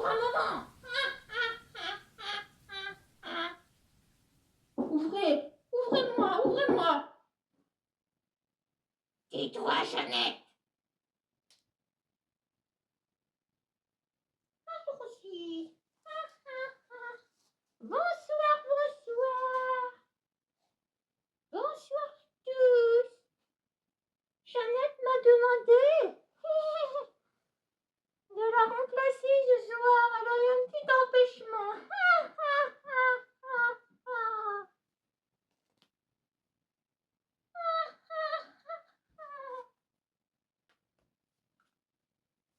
pour un moment. Ouvrez, ouvrez-moi, ouvrez-moi. Tais-toi, Jeannette. Allons-y. Bonsoir, bonsoir. Bonsoir tous. Jeannette m'a demandé de la remplacer ce soir. Elle a eu un petit empêchement.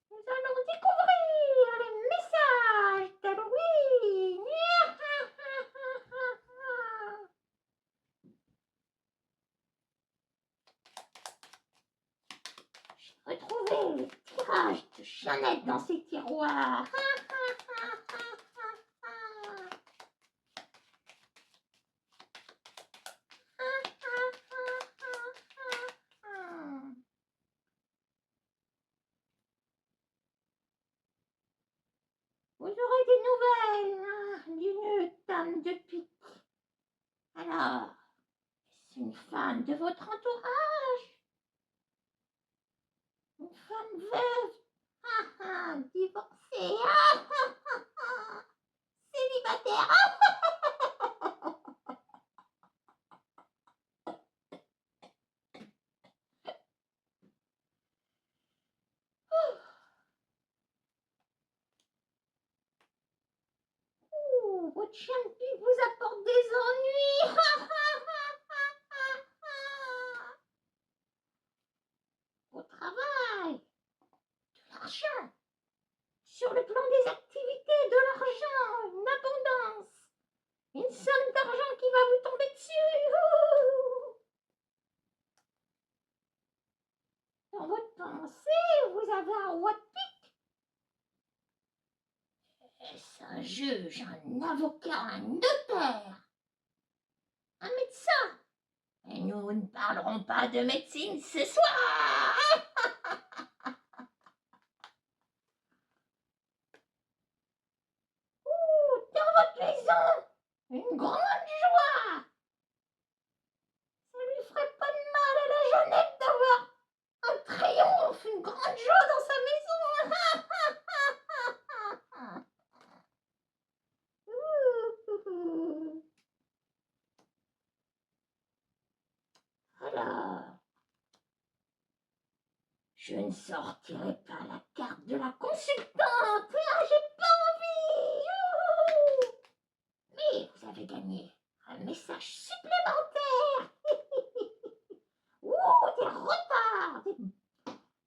Nous allons découvrir les messages d'Halloween. J'ai retrouvé le tirage de Jeannette dans ses tiroirs. Vous aurez des nouvelles d'une dame de pique. Alors, est-ce une femme de votre entourage? Une femme veuve? Divorcée? Célibataire? Votre chien de pique vous apporte des ennuis. Au travail, de l'argent. Sur le plan des activités, de l'argent, une abondance. Une somme d'argent qui va vous tomber dessus. Dans votre pensée, vous avez un roi de pique. Est-ce un juge, un avocat, un notaire, un médecin? Et nous ne parlerons pas de médecine ce soir. Dans votre maison, une grande joie. Ça lui ferait pas de mal à la Jeannette d'avoir un triomphe, une grande joie dans sa maison. Alors, je ne sortirai pas la carte de la consultante. J'ai pas envie. Mais vous avez gagné un message supplémentaire. Des retards,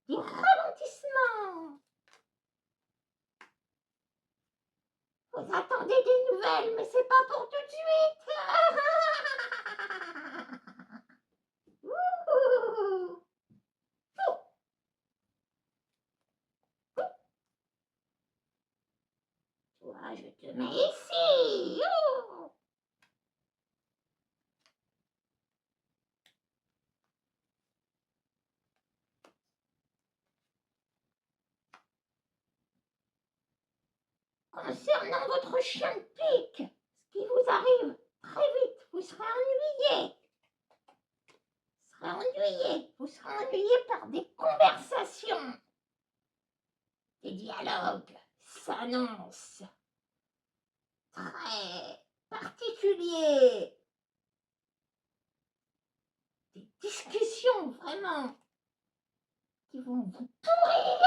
des ralentissements. Vous attendez des nouvelles, mais c'est pas pour tout de suite. Toi, je te mets ici. Concernant votre chien de pique, ce qui vous arrive très vite, vous serez ennuyé. Vous serez ennuyé par des conversations. Des dialogues s'annoncent très particuliers. Des discussions vraiment qui vont vous pourrir.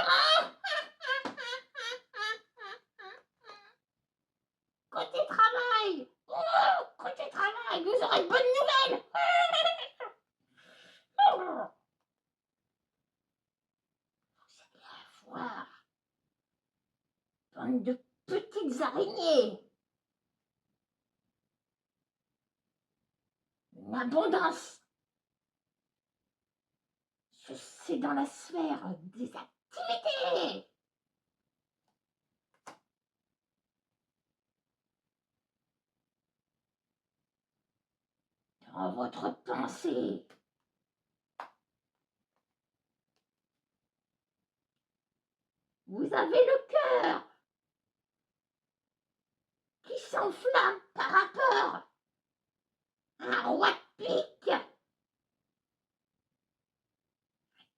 Côté travail, côté travail, vous aurez de bonnes nouvelles. Vous allez avoir bande de petites araignées. Une abondance. C'est dans la sphère des activités. Dans votre pensée. Vous avez le cœur s'enflamme par rapport à un roi de pique.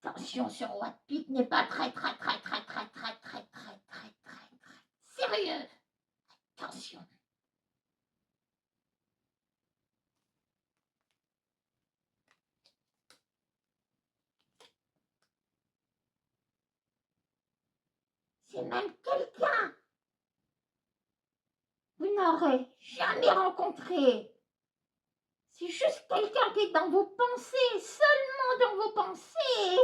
Attention, ce roi de pique n'est pas très sérieux. Attention. C'est même quelqu'un que vous n'aurez jamais rencontré. C'est juste quelqu'un qui est dans vos pensées, seulement dans vos pensées.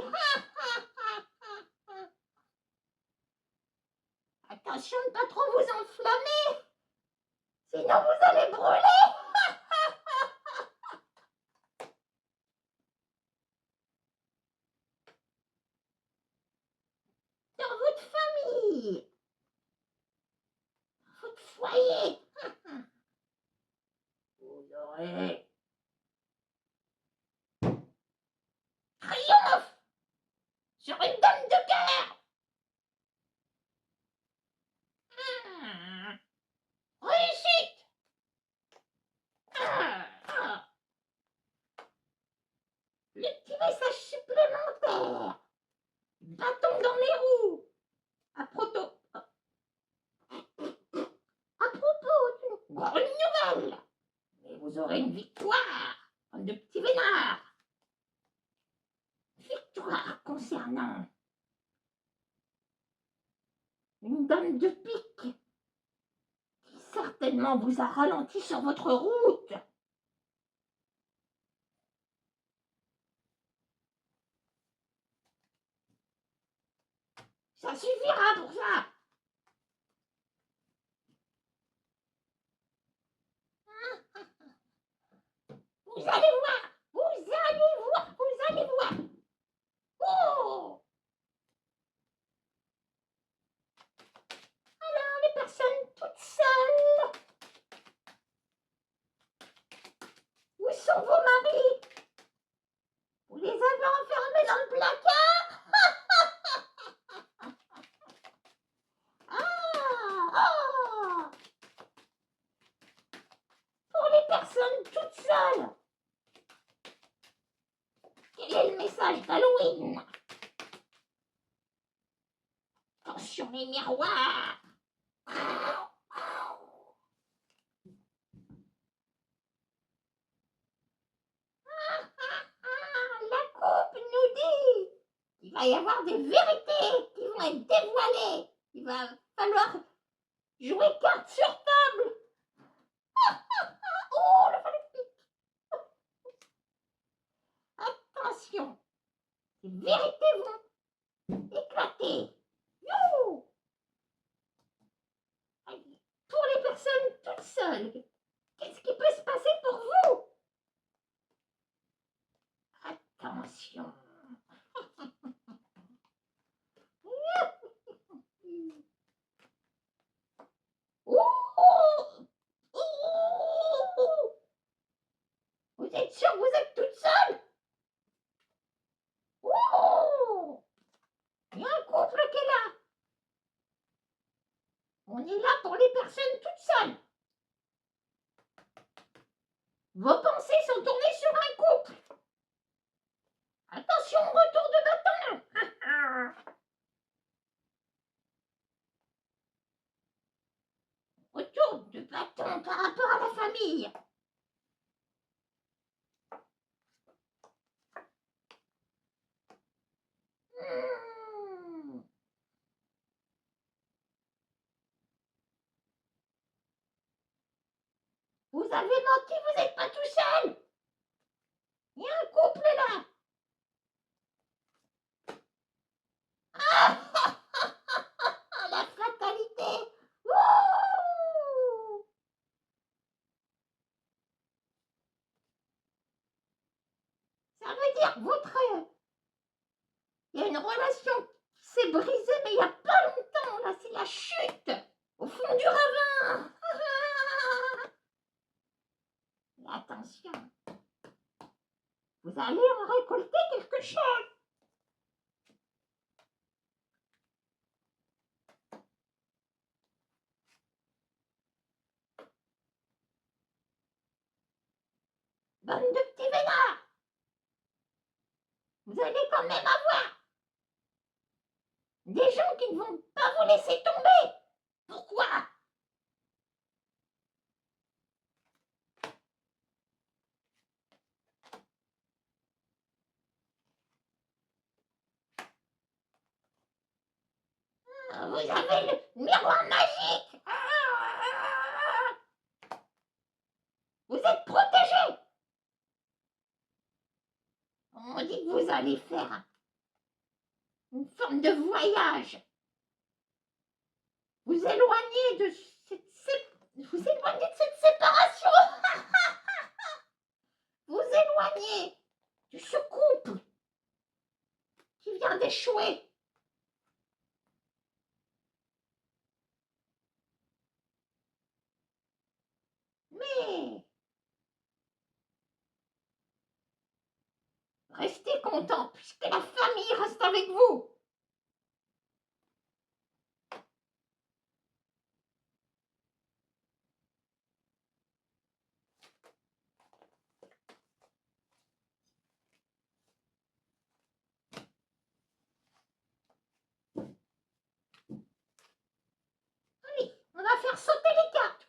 Attention de ne pas trop vous enflammer, sinon vous allez brûler. Dans votre famille, votre foyer, vous aurez triomphe sur une dame de cœur. Réussite. Le petit message supplémentaire. Bâton dans les roues. À propos d'une bonne nouvelle. Mais vous aurez une victoire, comme de petits vénards. Victoire concernant une dame de pique qui certainement vous a ralenti sur votre route. Ça suffira pour ça. Vous allez voir, vous allez voir, vous allez voir. Oh! Alors, les personnes toutes seules. Où sont vos maris? Vous les avez enfermés dans le placard? Ah! Pour les personnes toutes seules. Quel est le message d'Halloween? Attention les miroirs. La coupe nous dit qu'il va y avoir des vérités qui vont être dévoilées. Il va falloir jouer carte sur table. Oh, le fantastique. Attention, les vérités vont éclater. Youhou! Pour les personnes toutes seules, qu'est-ce qui peut se passer pour vous? Attention. Vous êtes sûr que vous êtes toute seule? Il y a un couple qui est là. On est là pour les personnes toutes seules. Vos pensées sont tournées sur un couple. Attention, retour de bâton. Retour de bâton par rapport à la famille. Vous avez menti, vous n'êtes pas tout seul. Il y a un couple là. La fatalité. Ouh! Ça veut dire que il y a une relation qui s'est brisée, mais il n'y a pas longtemps. Là, c'est la chute au fond du ravin. Mais attention, vous allez en récolter quelque chose. vous allez quand même avoir des gens qui ne vont pas vous laisser tomber. Pourquoi? Vous avez le miroir magique. Vous êtes protégé. On dit que vous allez faire une forme de voyage. Vous éloignez de cette séparation. Vous éloignez de ce couple qui vient d'échouer. Mais restez content puisque la famille reste avec vous. Allez, on va faire sauter les cartes.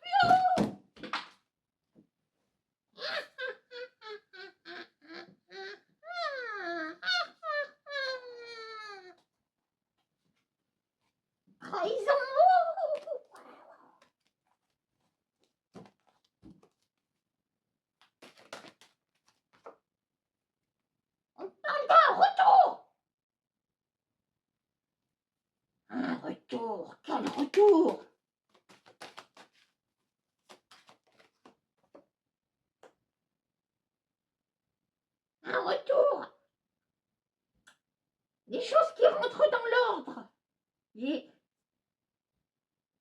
Trahison. On parle d'un retour. Un retour. Quel retour? Un retour. Des choses qui rentrent dans l'ordre.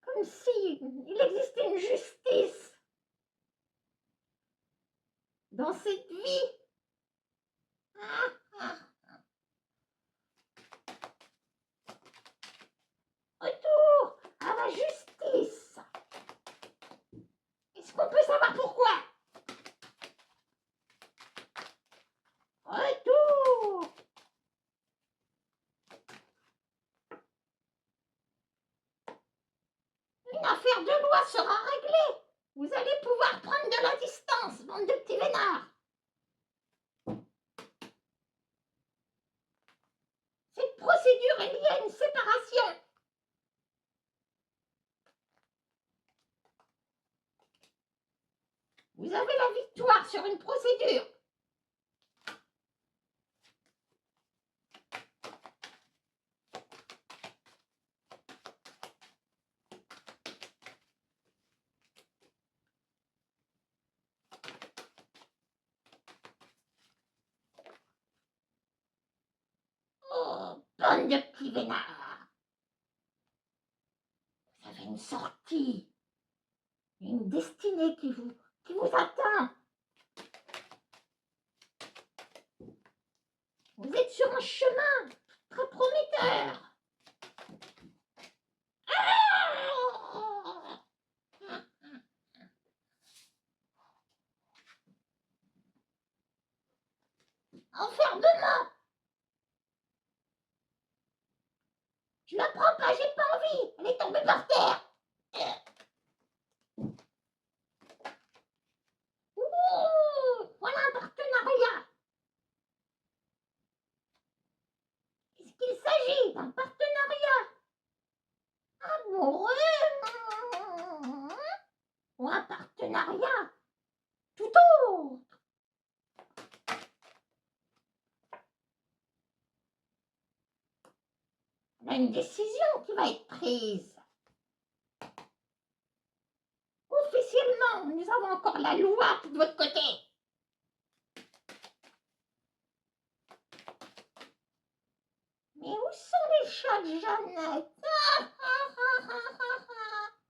Comme si il existait une justice dans cette vie. Retour à la justice. Est-ce qu'on peut savoir pourquoi? Retour. Une affaire de loi sera réglée. Vous allez pouvoir prendre de la distance, bande de petits vénards. Cette procédure est liée à une séparation. Vous avez la victoire sur une procédure. Oh, bande de petits vénards. Vous avez une sortie, une destinée qui vous attend. Vous êtes sur un chemin très prometteur. Enfermement. Je la prends pas, j'ai pas envie. Elle est tombée par terre. Ouh, voilà un partenariat. Est-ce qu'il s'agit d'un partenariat amoureux ou un partenariat tout autre? On a une décision qui va être prise. Officiellement, nous avons encore la loi de votre côté. Mais où sont les chats de Jeannette?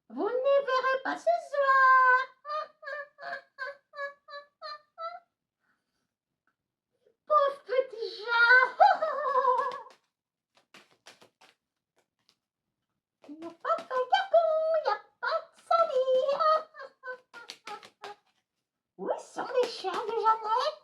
Vous ne les verrez pas ce soir. Pauvre petit chat. Il n'y a pas de vagabond, il n'y a pas de salive. Où sont les chiens de Jeannette?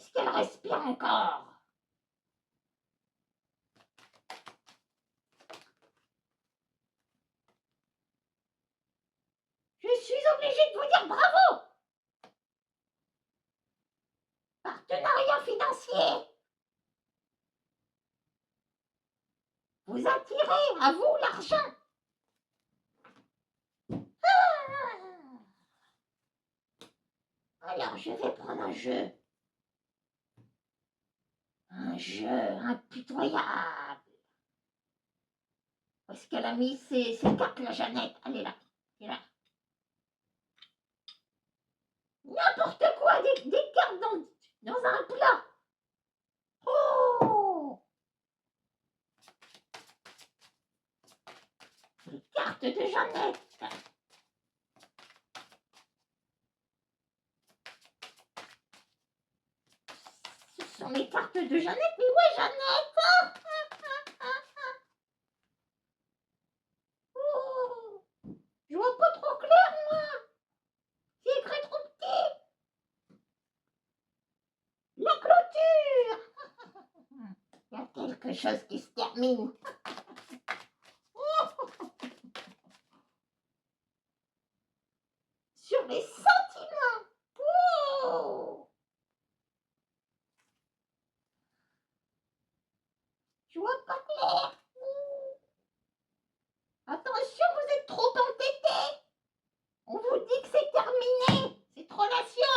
Est-ce qu'elle respire encore? Je suis obligée de vous dire bravo! Partenariat financier! Vous attirez à vous l'argent! Alors je vais prendre un jeu. Un jeu impitoyable. Où est-ce qu'elle a mis ses cartes, la Jeannette? Elle est là. Elle est là. N'importe quoi, des cartes dans un plat. Oh! Les cartes de Jeannette. Ce sont les cartes de Jeannette. Mais ouais, Jeannette! Oh! Je vois pas trop clair, moi. C'est écrit trop petit. La clôture. Il y a quelque chose qui se termine. Sur les sentiments. Oh! Je vois pas clair. Attention, vous êtes trop entêté. On vous dit que c'est terminé, cette relation.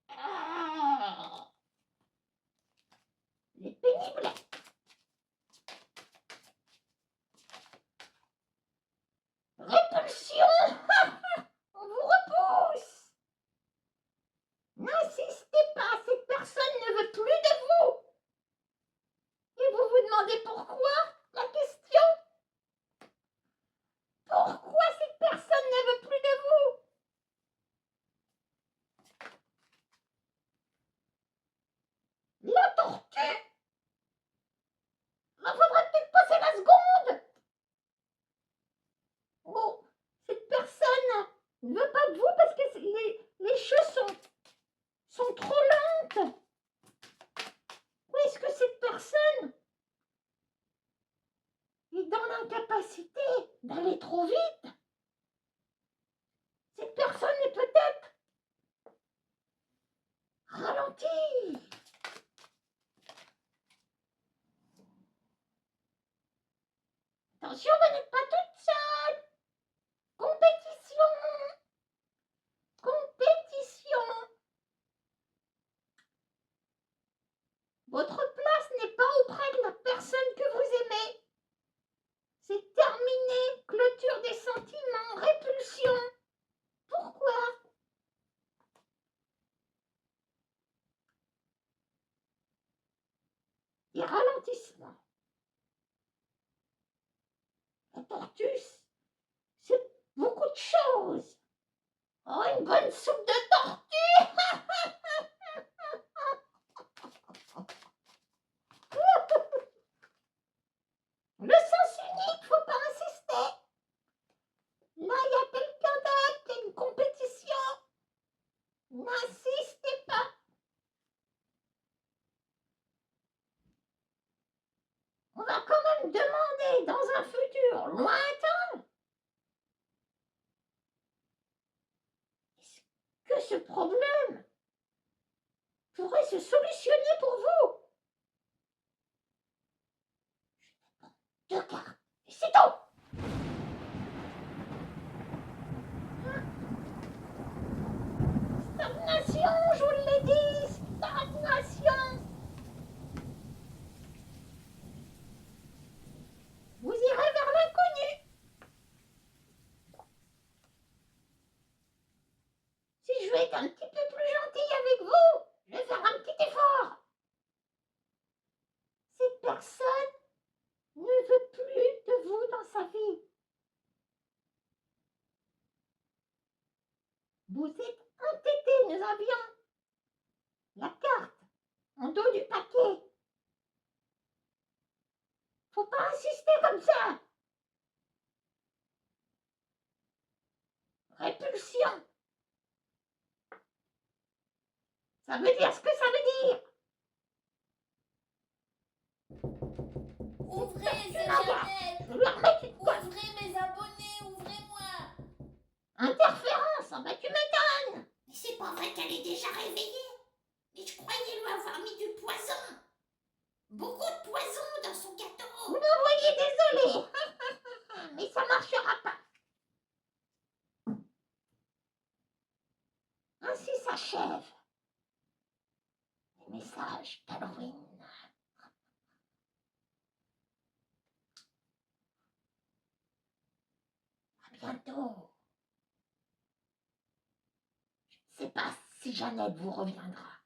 Ah, elle est pénible. Répulsion. On vous repousse. N'insistez pas, cette personne ne veut plus de vous. Et vous vous demandez pourquoi? La question? Pourquoi cette personne ne veut plus de vous? La tortue. Il faudrait peut-être passer la seconde. Oh, cette personne ne veut pas de vous parce que les cheveux sont trop lentes. Ou est-ce que cette personne est dans l'incapacité d'aller trop vite? Cette personne est peut-être ralentie. Attention, vous n'êtes pas toute seule. Compétition. Compétition. Votre place n'est pas auprès de la personne que vous aimez. C'est terminé. Clôture des sentiments. Répulsion. Pourquoi? Et ralentissement. La tortue, c'est beaucoup de choses. Oh, une bonne soupe de tortue. Le sens unique, faut pas insister. Là, il y a quelqu'un d'autre qui a une compétition. N'insistez pas. On va quand même demander dans un futur lointain. Est-ce que ce problème pourrait se solutionner pour vous? Deux cartes. Et c'est tout. Stagnation, je vous l'ai dit. Stagnation. Vous irez vers l'inconnu. Si je veux être un petit peu plus gentille avec vous, je vais faire un petit effort. Cette personne ne veut plus de vous dans sa vie. Vous êtes entêté, nous avions la carte en dos du paquet. Faut pas insister comme ça. Répulsion. Ça veut dire ce que ça veut dire. Ouvrez, Tu c'est n'as pas. Jeannette. Je vais leur mettre une colle. Ouvrez mes abonnés, ouvrez-moi. Interférence, ah bah tu m'étonnes. Mais c'est pas vrai qu'elle est déjà réveillée. Mais je croyais lui avoir mis du poison. Beaucoup de poison dans son Vous gâteau. m'envoyez désolé. Mais ça marchera pas. Ainsi s'achève les messages d'Halloween. À bientôt. Je ne sais pas si Jeannette vous reviendra.